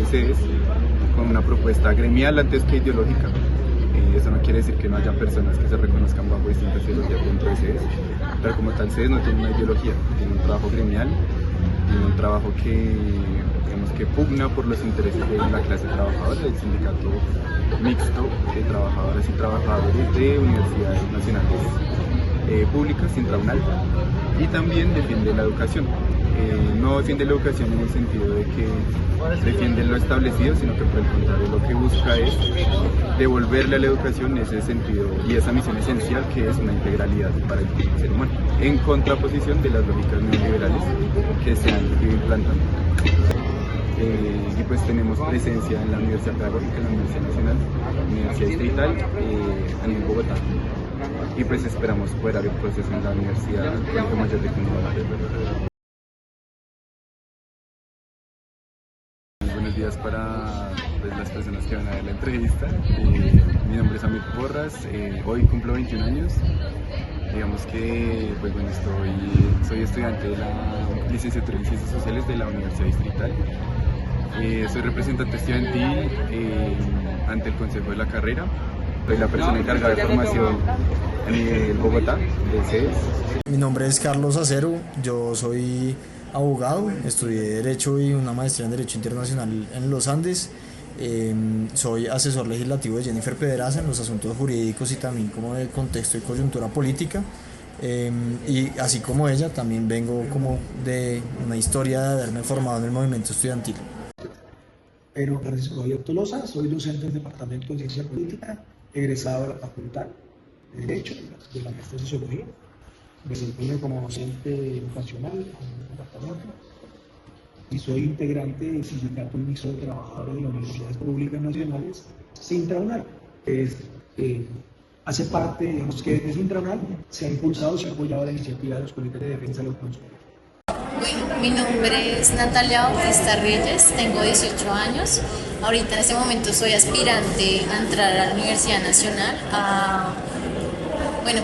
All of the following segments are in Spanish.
CES con una propuesta gremial antes que ideológica. Eso no quiere decir que no haya personas que se reconozcan bajo distintas ideologías dentro de CES, pero como tal CES no tiene una ideología, tiene un trabajo gremial, tiene un trabajo que pugna por los intereses de la clase trabajadora, del sindicato mixto de trabajadoras y trabajadores de universidades nacionales públicas, Intraunal, y también defiende la educación. No defiende la educación en el sentido de que defiende lo establecido, sino que por el contrario lo que busca es devolverle a la educación ese sentido y esa misión esencial que es una integralidad para el ser humano, en contraposición de las lógicas neoliberales que se han ido implantando. Y pues tenemos presencia en la Universidad Pedagógica, en la Universidad Nacional, Universidad Distrital, en Bogotá. Y pues esperamos poder abrir proceso en la Universidad Colegio Mayor de Cundinamarca. Buenos días para pues, las personas que van a ver la entrevista. Mi nombre es Amir Porras, hoy cumplo 21 años. Digamos que pues, bueno, soy estudiante de la licenciatura en Ciencias Sociales de la Universidad Distrital. Soy representante estudiantil ante el Consejo de la Carrera. Soy la persona encargada de formación a nivel Bogotá, de CES. Mi nombre es Carlos Acero, yo soy abogado, estudié Derecho y una maestría en Derecho Internacional en los Andes. Soy asesor legislativo de Jennifer Pedraza en los asuntos jurídicos y también como de contexto y coyuntura política. Y así como ella, también vengo como de una historia de haberme formado en el movimiento estudiantil. Pedro Francisco Javier Tolosa, soy docente del Departamento de Ciencia Política, egresado de la Facultad de Derecho, de la maestría de Sociología. Me desempeño como docente vocacional en el departamento y soy integrante del Sindicato Mixto de Trabajadores de las Universidades Públicas Nacionales, Sintraunal. Hace parte, digamos que desde Sintraunal se ha impulsado y se ha apoyado la iniciativa de los comités de defensa de los consumidores. Mi nombre es Natalia Bautista Reyes, tengo 18 años. Ahorita en este momento soy aspirante a entrar a la Universidad Nacional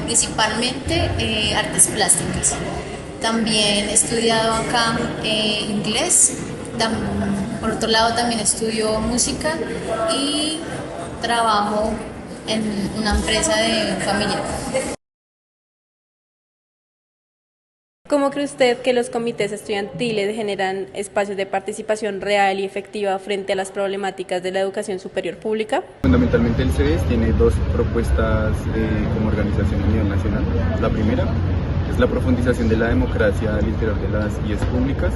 principalmente artes plásticas. También he estudiado acá inglés, por otro lado también estudio música y trabajo en una empresa de familia. ¿Cómo cree usted que los comités estudiantiles generan espacios de participación real y efectiva frente a las problemáticas de la educación superior pública? Fundamentalmente el CES tiene dos propuestas como organización a nivel nacional. La primera es la profundización de la democracia al interior de las IES públicas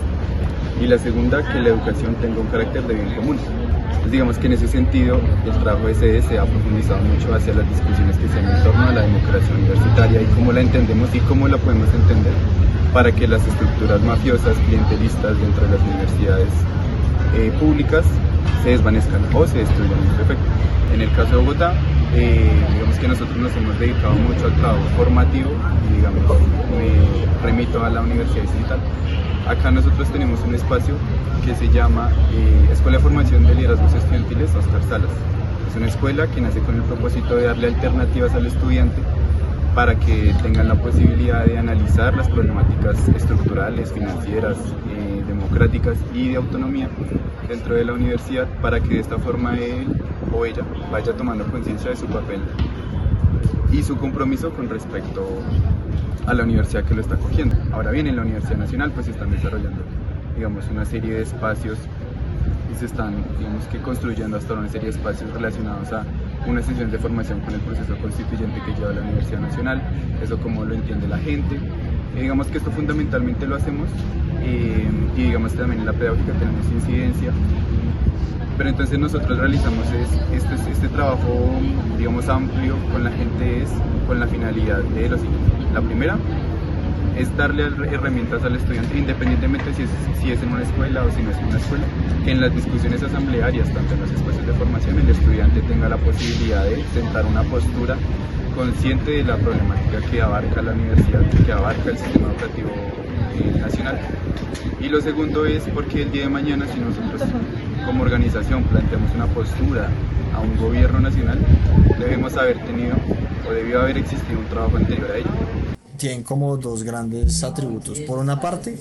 y la segunda, que la educación tenga un carácter de bien común. Entonces, digamos que en ese sentido el trabajo de CES se ha profundizado mucho hacia las discusiones que se dan en torno a la democracia universitaria y cómo la entendemos y cómo la podemos entender para que las estructuras mafiosas, clientelistas dentro de las universidades públicas se desvanezcan o se destruyan en su efecto. En el caso de Bogotá, digamos que nosotros nos hemos dedicado mucho al trabajo formativo y digamos, me remito a la Universidad Distrital. Acá nosotros tenemos un espacio que se llama Escuela de Formación de Liderazgos Estudiantiles Óscar Salas. Es una escuela que nace con el propósito de darle alternativas al estudiante para que tengan la posibilidad de analizar las problemáticas estructurales, financieras, democráticas y de autonomía dentro de la universidad, para que de esta forma él o ella vaya tomando conciencia de su papel y su compromiso con respecto a la universidad que lo está acogiendo. Ahora bien, en la Universidad Nacional pues se están desarrollando, digamos, una serie de espacios y se están, digamos, que construyendo hasta ahora una serie de espacios relacionados a una sesión de formación con el proceso constituyente que lleva la Universidad Nacional, eso como lo entiende la gente. Digamos que esto fundamentalmente lo hacemos y digamos también en la pedagógica tenemos incidencia, pero entonces nosotros realizamos este trabajo, digamos, amplio con la gente con la finalidad de lo siguiente. La primera es darle herramientas al estudiante, independientemente si es en una escuela o si no es en una escuela, que en las discusiones asamblearias, tanto en los espacios de formación, el estudiante tenga la posibilidad de sentar una postura consciente de la problemática que abarca la universidad, que abarca el sistema educativo nacional. Y lo segundo es porque el día de mañana, si nosotros como organización planteamos una postura a un gobierno nacional, debemos haber tenido o debió haber existido un trabajo anterior a ello. Tienen como dos grandes atributos. Por una parte,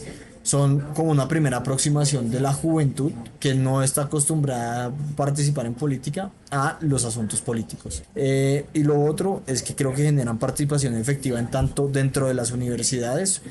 son como una primera aproximación de la juventud que no está acostumbrada a participar en política a los asuntos políticos. Y lo otro es que creo que generan participación efectiva en tanto dentro de las universidades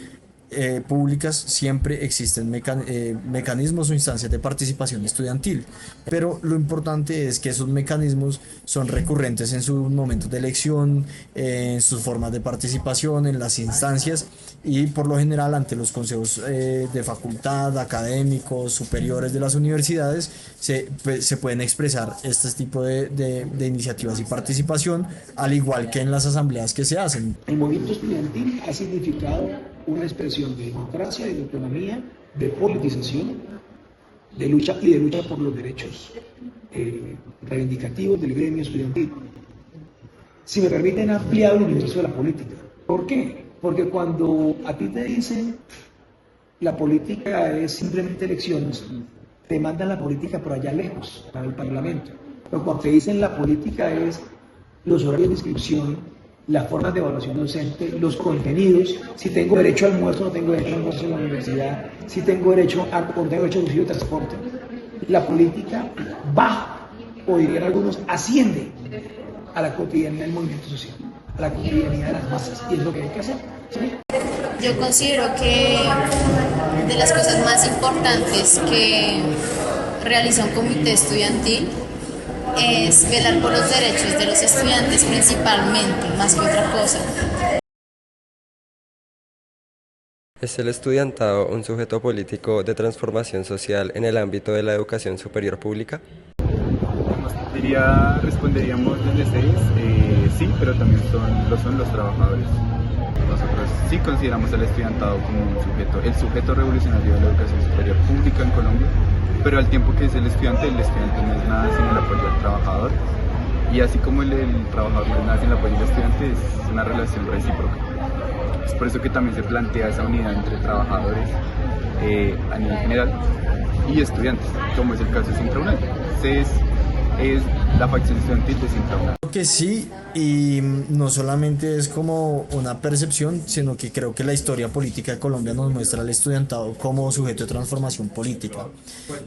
públicas siempre existen mecanismos o instancias de participación estudiantil, pero lo importante es que esos mecanismos son recurrentes en sus momentos de elección, en sus formas de participación, en las instancias y por lo general ante los consejos de facultad, académicos, superiores de las universidades se pueden expresar este tipo de iniciativas y participación, al igual que en las asambleas que se hacen. El movimiento estudiantil ha significado una expresión de democracia, de autonomía, de politización, de lucha por los derechos reivindicativos del gremio estudiantil. Si me permiten, ha ampliado el universo de la política. ¿Por qué? Porque cuando a ti te dicen la política es simplemente elecciones, te mandan la política por allá lejos, para el Parlamento. Pero cuando te dicen la política es los horarios de inscripción, las formas de evaluación docente, los contenidos, si tengo derecho al almuerzo, no tengo derecho al almuerzo en la universidad, si tengo derecho a reducido de transporte. La política baja, o dirían algunos, asciende a la cotidianidad del movimiento social, a la cotidianidad de las masas, y es lo que hay que hacer. ¿Sí? Yo considero que de las cosas más importantes que realiza un comité estudiantil es velar por los derechos de los estudiantes principalmente, más que otra cosa. ¿Es el estudiantado un sujeto político de transformación social en el ámbito de la educación superior pública? Responderíamos desde 6, sí, pero también son los trabajadores. Nosotros sí consideramos al estudiantado como el sujeto revolucionario de la educación superior pública en Colombia, pero al tiempo que es el estudiante no es nada sin el apoyo del trabajador, y así como el trabajador no es nada sin el apoyo del estudiante, es una relación recíproca. Es por eso que también se plantea esa unidad entre trabajadores a nivel general y estudiantes, como es el caso de Sintra UNAL. Es la facción estudiantil de Sintra UNAL. Creo que sí, y no solamente es como una percepción, sino que creo que la historia política de Colombia nos muestra al estudiantado como sujeto de transformación política.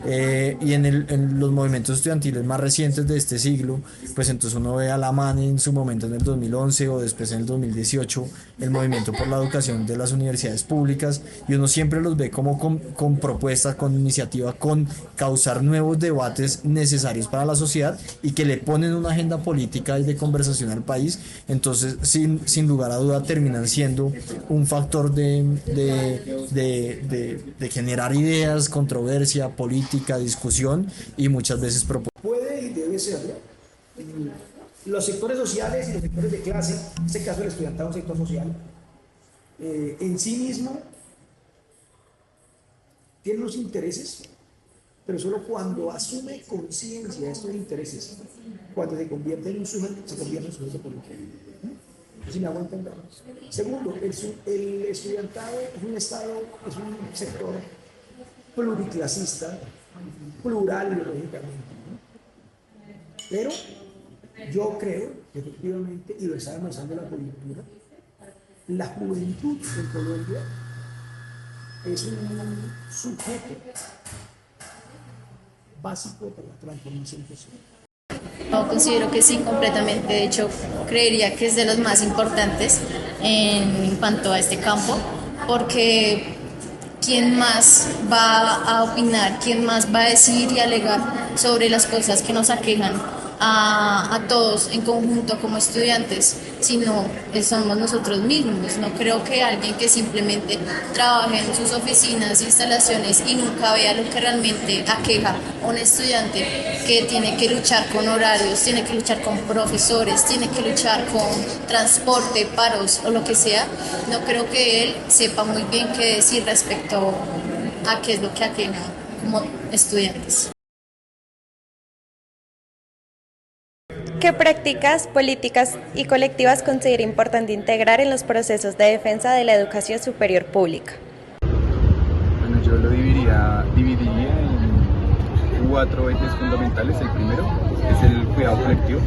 Y en los movimientos estudiantiles más recientes de este siglo, pues entonces uno ve a la MAN en su momento en el 2011 o después en el 2018, el movimiento por la educación de las universidades públicas, y uno siempre los ve como con propuestas, con iniciativa, con causar nuevos debates necesarios para la sociedad y que le ponen una agenda política y de conversación al país. Entonces sin lugar a duda terminan siendo un factor de generar ideas, controversia, política, discusión y muchas veces propuestas. Puede y debe serlo. Los sectores sociales y los sectores de clase, en este caso el estudiantado es un sector social, en sí mismo tiene unos intereses, pero solo cuando asume conciencia de estos intereses, cuando se convierte en un sujeto, se convierte en un sujeto político. Si me hago entender. Segundo, el estudiantado es un sector pluriclasista, plural ideológicamente, ¿no? Pero yo creo que efectivamente, y lo está demostrando la coyuntura, la juventud en Colombia es un sujeto básico para la transformación social. Yo considero que sí, completamente. De hecho, creería que es de los más importantes en cuanto a este campo, porque ¿quién más va a opinar? ¿Quién más va a decir y alegar sobre las cosas que nos aquejan a todos en conjunto como estudiantes, sino somos nosotros mismos? No creo que alguien que simplemente trabaje en sus oficinas, instalaciones y nunca vea lo que realmente aqueja a un estudiante que tiene que luchar con horarios, tiene que luchar con profesores, tiene que luchar con transporte, paros o lo que sea. No creo que él sepa muy bien qué decir respecto a qué es lo que aqueja como estudiantes. ¿Qué prácticas, políticas y colectivas considera importante integrar en los procesos de defensa de la educación superior pública? Bueno, yo lo dividiría en 4 ejes fundamentales. El primero es el cuidado colectivo,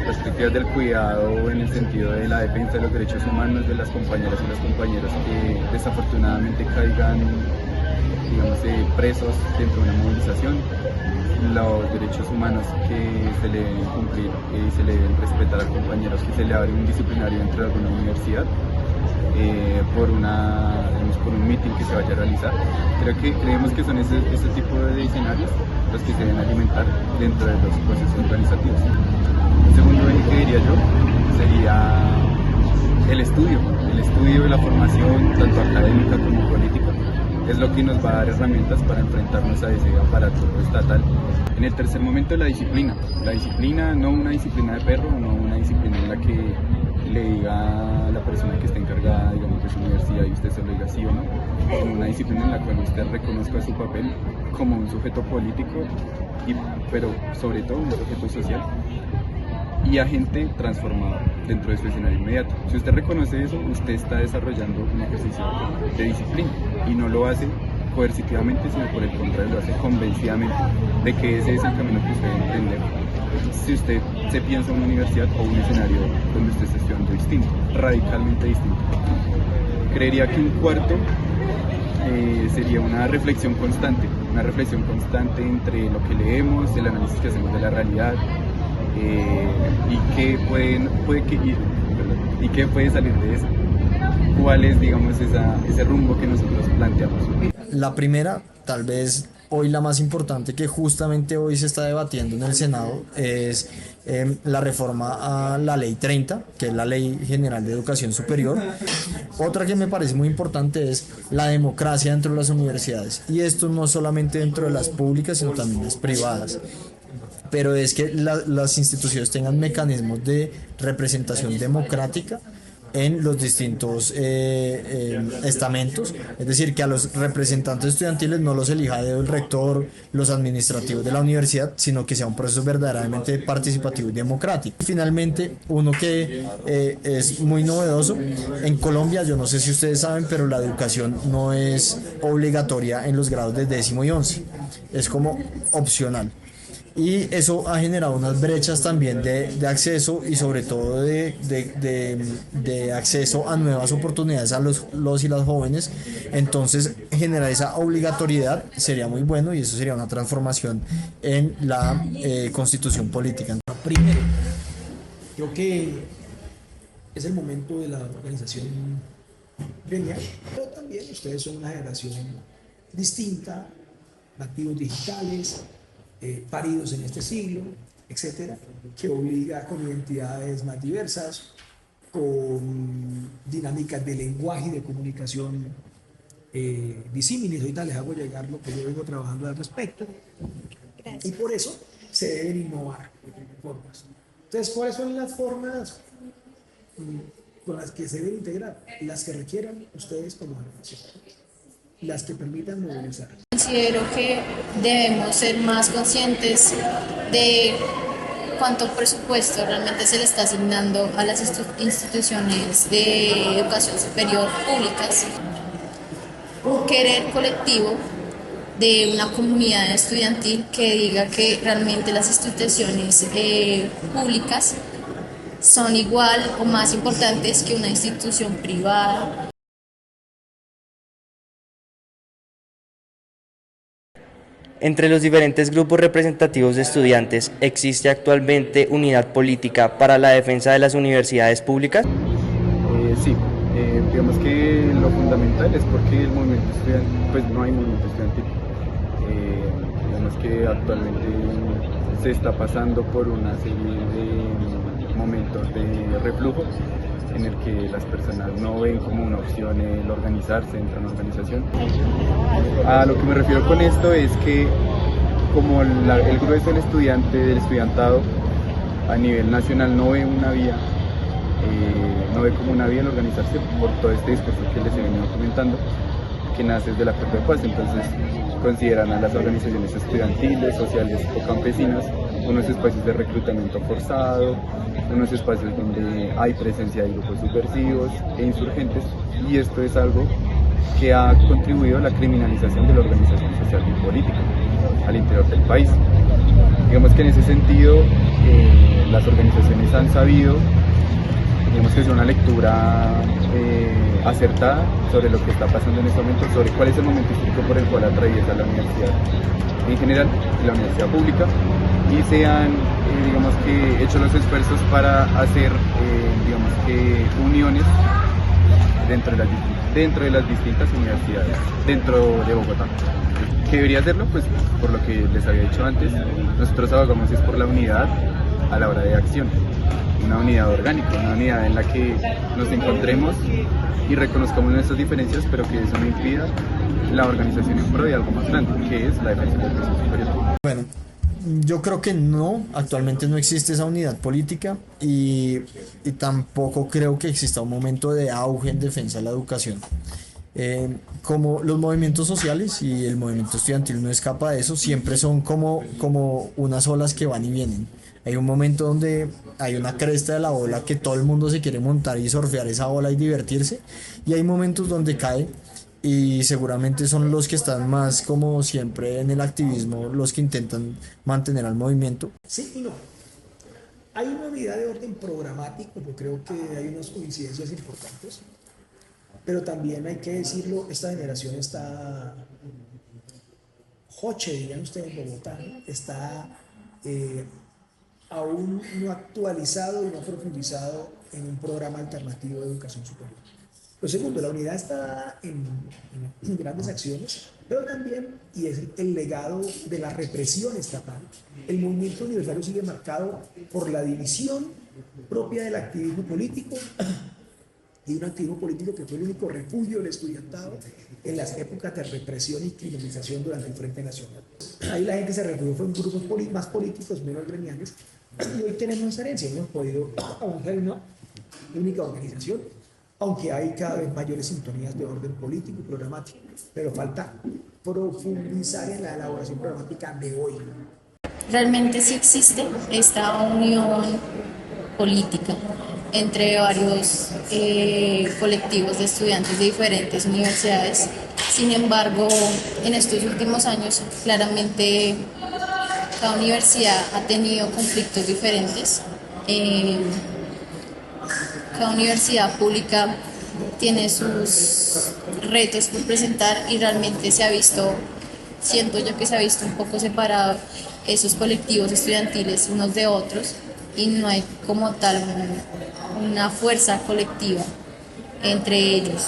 las prácticas del cuidado en el sentido de la defensa de los derechos humanos de las compañeras y los compañeros que desafortunadamente caigan digamos, presos dentro de una movilización, los derechos humanos que se le deben cumplir y se le deben respetar a compañeros, que se le abre un disciplinario dentro de alguna universidad por un meeting que se vaya a realizar. Creemos que son ese tipo de escenarios los que se deben alimentar dentro de los procesos organizativos. El segundo eje que diría yo sería el estudio y la formación, tanto académica como política, es lo que nos va a dar herramientas para enfrentarnos a ese aparato estatal. En el tercer momento, la disciplina, no una disciplina de perro, no una disciplina en la que le diga a la persona que está encargada, digamos, de su universidad y usted se lo diga sí o no, sino una disciplina en la cual usted reconozca su papel como un sujeto político, pero sobre todo un sujeto social y agente transformador dentro de su escenario inmediato. Si usted reconoce eso, usted está desarrollando un ejercicio de disciplina y no lo hace coercitivamente, sino por el contrario, lo hace convencidamente de que ese es el camino que usted debe emprender. Si usted se piensa en una universidad o un escenario donde usted esté estudiando distinto, radicalmente distinto. Creería que un cuarto sería una reflexión constante entre lo que leemos, el análisis que hacemos de la realidad, y qué puede salir de eso. ¿Cuál es, digamos, ese rumbo que nosotros planteamos? La primera, tal vez hoy la más importante, que justamente hoy se está debatiendo en el Senado, es la reforma a la Ley 30, que es la Ley General de Educación Superior. Otra que me parece muy importante es la democracia dentro de las universidades, y esto no solamente dentro de las públicas, sino también las privadas. Pero es que las instituciones tengan mecanismos de representación democrática en los distintos estamentos, es decir, que a los representantes estudiantiles no los elija el rector, los administrativos de la universidad, sino que sea un proceso verdaderamente participativo y democrático. Finalmente, uno que es muy novedoso, en Colombia, yo no sé si ustedes saben, pero la educación no es obligatoria en los grados de 10º y 11, es como opcional. Y eso ha generado unas brechas también de acceso y sobre todo de acceso a nuevas oportunidades a los y las jóvenes. Entonces, generar esa obligatoriedad sería muy bueno, y eso sería una transformación en la constitución política. Primero, creo que es el momento de la organización gremial, pero también ustedes son una generación distinta, nativos digitales, paridos en este siglo, etcétera, que obliga con identidades más diversas, con dinámicas de lenguaje y de comunicación disímiles. Ahorita les hago llegar lo que yo vengo trabajando al respecto. Gracias. Y por eso se deben innovar formas. Entonces, ¿cuáles son las formas con las que se deben integrar? Las que requieran ustedes como generación, las que permitan movilizar. Considero que debemos ser más conscientes de cuánto presupuesto realmente se le está asignando a las instituciones de educación superior públicas. Un querer colectivo de una comunidad estudiantil que diga que realmente las instituciones públicas son igual o más importantes que una institución privada. Entre los diferentes grupos representativos de estudiantes, ¿existe actualmente unidad política para la defensa de las universidades públicas? Sí, digamos que lo fundamental es porque el movimiento estudiantil, pues no hay movimiento estudiantil. Digamos que actualmente se está pasando por una serie de momentos de reflujo en el que las personas no ven como una opción el organizarse dentro de una organización. A lo que me refiero con esto es que como el grueso del estudiantado a nivel nacional no ve una vía, no ve como una vía el organizarse por todo este discurso que les he venido comentando, que nace desde el acuerdo de paz. Entonces consideran a las organizaciones estudiantiles, sociales o campesinas unos espacios de reclutamiento forzado, unos espacios donde hay presencia de grupos subversivos e insurgentes, y esto es algo que ha contribuido a la criminalización de la organización social y política al interior del país. Digamos que en ese sentido las organizaciones han sabido digamos que es una lectura acertada sobre lo que está pasando en este momento, sobre cuál es el momento histórico por el cual atraviesa la universidad en general, la universidad pública, y se han, digamos que, hecho los esfuerzos para hacer, digamos que, uniones dentro de las distintas universidades dentro de Bogotá. ¿Qué debería hacerlo? Pues por lo que les había dicho antes, nosotros abogamos es por la unidad a la hora de acción, una unidad orgánica, una unidad en la que nos encontremos y reconozcamos nuestras diferencias, pero que eso no impida la organización en pro de algo más grande, que es la defensa del proceso superior. Bueno, yo creo que no, actualmente no existe esa unidad política y tampoco creo que exista un momento de auge en defensa de la educación. Como los movimientos sociales y el movimiento estudiantil no escapa de eso, siempre son como unas olas que van y vienen. Hay un momento donde hay una cresta de la ola que todo el mundo se quiere montar y surfear esa ola y divertirse, y hay momentos donde cae, y seguramente son los que están más, como siempre en el activismo, los que intentan mantener al movimiento. Sí y no. Hay una unidad de orden programático, yo creo que hay unas coincidencias importantes, pero también hay que decirlo, esta generación está joche, dirían ustedes en Bogotá, ¿no? Está aún no actualizado y no profundizado en un programa alternativo de educación superior. Lo segundo, la unidad está en grandes acciones, pero también, y es el legado de la represión estatal, el movimiento universitario sigue marcado por la división propia del activismo político, y un activismo político que fue el único refugio del estudiantado en las épocas de represión y criminalización durante el Frente Nacional. Ahí la gente se refugió, fue en grupos más políticos, menos gremiales, y hoy tenemos esa herencia, hemos podido avanzar en una única organización, aunque hay cada vez mayores sintonías de orden político y programático, pero falta profundizar en la elaboración programática de hoy. Realmente sí existe esta unión política entre varios colectivos de estudiantes de diferentes universidades. Sin embargo, en estos últimos años, claramente cada universidad ha tenido conflictos diferentes. Cada universidad pública tiene sus retos por presentar y realmente se ha visto, siento yo que se ha visto un poco separado esos colectivos estudiantiles unos de otros, y no hay como tal una fuerza colectiva entre ellos.